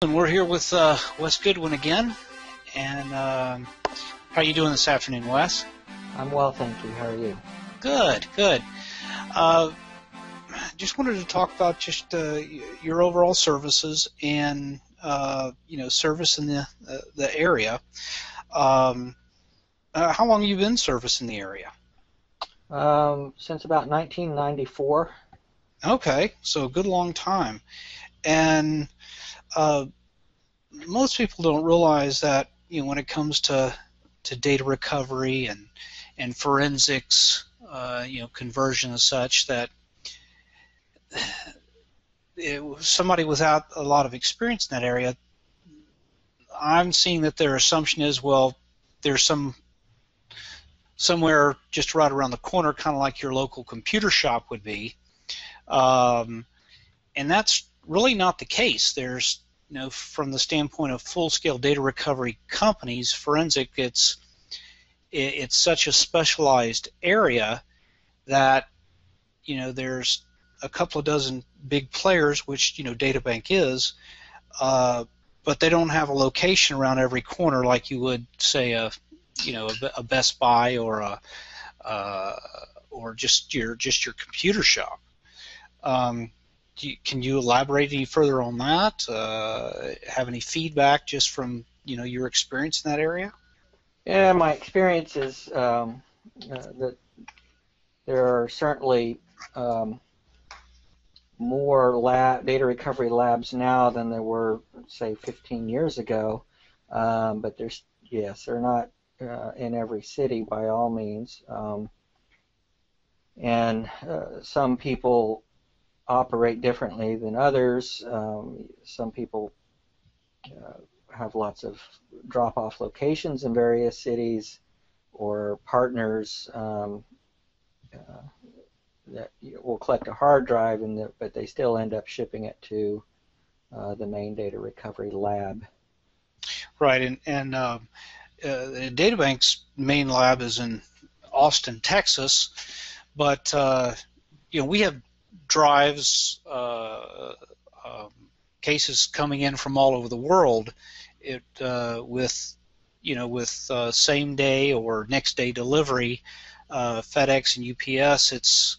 And we're here with Wes Goodwin again. And how are you doing this afternoon, Wes? I'm well, thank you. How are you? Good, good. Just wanted to talk about just your overall services and service in the area. How long have you been servicing the area? Since about 1994. Okay, so a good long time. And most people don't realize that when it comes to data recovery and forensics, conversion and such, that somebody without a lot of experience in that area, I'm seeing that their assumption is, well, there's somewhere just right around the corner, kind of like your local computer shop would be, and that's really not the case. There's from the standpoint of full-scale data recovery companies, forensic, it's such a specialized area that there's a couple of dozen big players, which DataBank is, but they don't have a location around every corner like you would say a Best Buy or just your computer shop. Can you elaborate any further on that? Have any feedback just from your experience in that area? Yeah, my experience is that there are certainly more data recovery labs now than there were, say, 15 years ago. But they're not in every city by all means. And some people operate differently than others. Some people have lots of drop-off locations in various cities, or partners that will collect a hard drive, but they still end up shipping it to the main data recovery lab. Right, and DataBank's main lab is in Austin, Texas, but we have drives, cases coming in from all over the world. With same day or next day delivery, FedEx and UPS, it's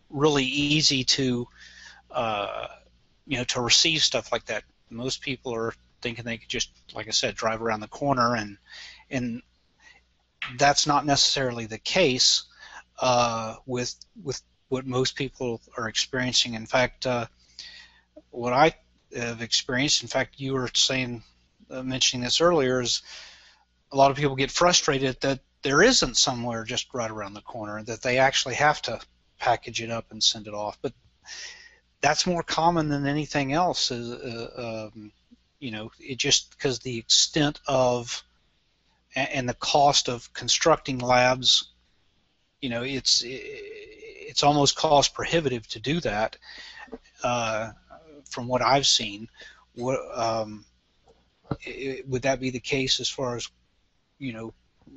really easy to receive stuff like that. Most people are thinking they could just, like I said, drive around the corner, and that's not necessarily the case with what most people are experiencing. In fact, what I have experienced, in fact, you were mentioning this earlier, is a lot of people get frustrated that there isn't somewhere just right around the corner, that they actually have to package it up and send it off. But that's more common than anything else. It just because the extent of and the cost of constructing labs, it's almost cost prohibitive to do that. From what I've seen, would that be the case as far as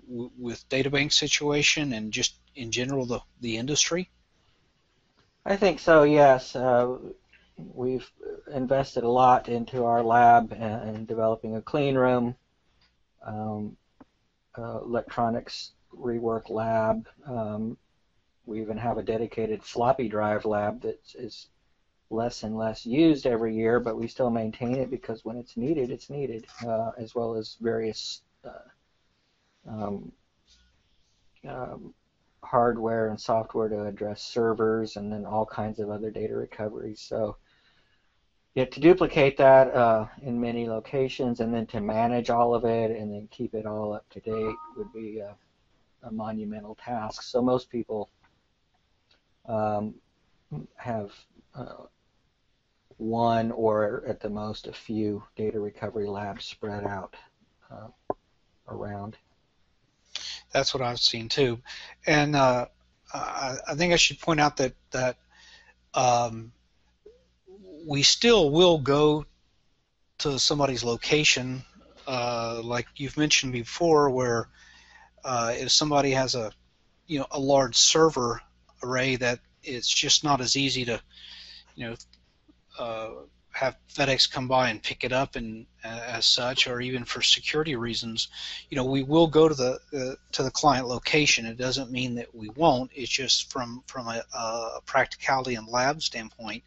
with DataBank situation and just in general the industry? I think so, yes. We've invested a lot into our lab and developing a clean room, electronics rework lab. We even have a dedicated floppy drive lab that is less and less used every year, but we still maintain it because when it's needed, as well as various hardware and software to address servers, and then all kinds of other data recovery. So to duplicate that in many locations, and then to manage all of it and then keep it all up to date would be a monumental task. So most people have one or at the most a few data recovery labs spread out around. That's what I've seen too, and I think I should point out that we still will go to somebody's location, like you've mentioned before, where if somebody has a large server array, that it's just not as easy to have FedEx come by and pick it up, and as such, or even for security reasons, we will go to the client location. It doesn't mean that we won't. It's just from a practicality and lab standpoint.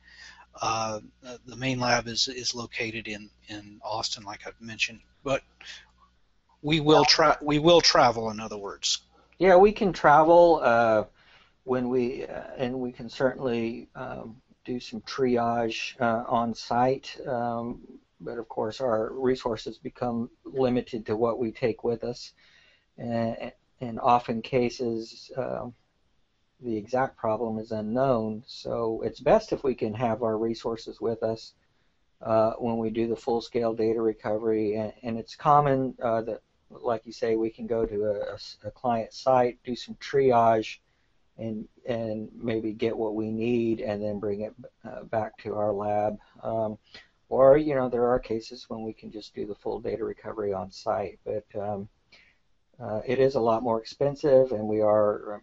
The main lab is located in Austin, like I've mentioned, but we will travel. In other words. Yeah, we can travel when and we can certainly do some triage on site. But of course, our resources become limited to what we take with us, and often cases the exact problem is unknown. So it's best if we can have our resources with us when we do the full-scale data recovery. And it's common that, like you say, we can go to a client site, do some triage, and maybe get what we need, and then bring it back to our lab. Or there are cases when we can just do the full data recovery on site. But it is a lot more expensive, and we are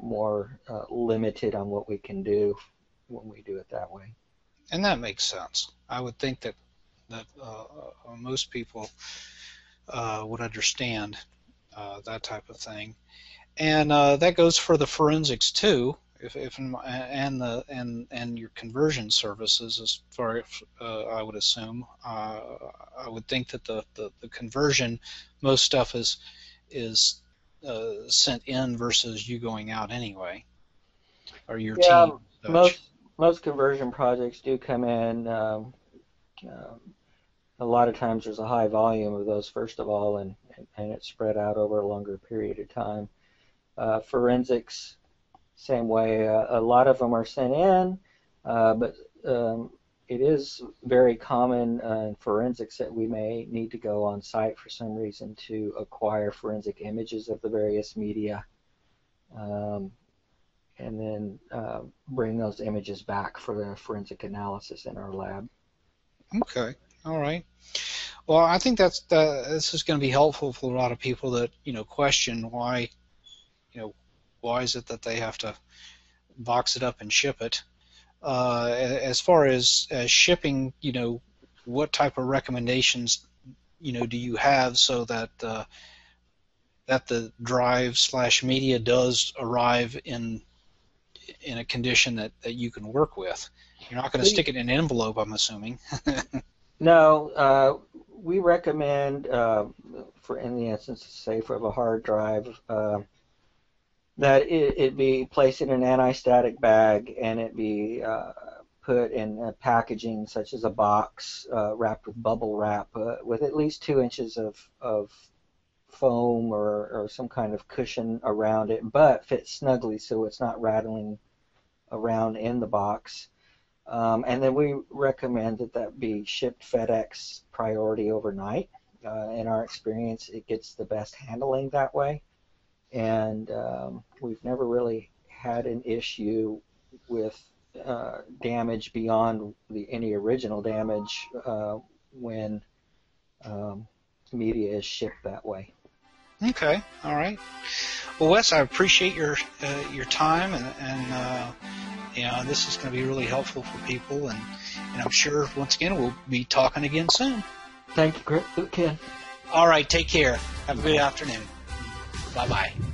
more limited on what we can do when we do it that way. And that makes sense. I would think that most people would understand that type of thing, and that goes for the forensics too. And your conversion services, as far as I would assume, I would think that the conversion, most stuff is sent in versus you going out anyway, or your Yeah, team. most conversion projects do come in. A lot of times there's a high volume of those, first of all, and it's spread out over a longer period of time. Forensics, same way. A lot of them are sent in, but it is very common in forensics that we may need to go on site for some reason to acquire forensic images of the various media, and then bring those images back for the forensic analysis in our lab. Okay, all right. Well, I think this is going to be helpful for a lot of people that question why is it that they have to box it up and ship it. As far as shipping, what type of recommendations do you have so that that the drive/media does arrive in a condition that you can work with? You're not going to stick it in an envelope, I'm assuming. No, we recommend, for in the instance, say, for a hard drive, that it be placed in an anti-static bag, and it be put in a packaging such as a box wrapped with bubble wrap with at least 2 inches of foam or some kind of cushion around it, but fits snugly so it's not rattling around in the box. And then we recommend that be shipped FedEx priority overnight. In our experience, it gets the best handling that way. And we've never really had an issue with damage beyond any original damage when media is shipped that way. Okay, all right. Well, Wes, I appreciate your time, and this is going to be really helpful for people, and I'm sure once again we'll be talking again soon. Thank you, Ken. All right, take care. Have a good afternoon. Bye-bye.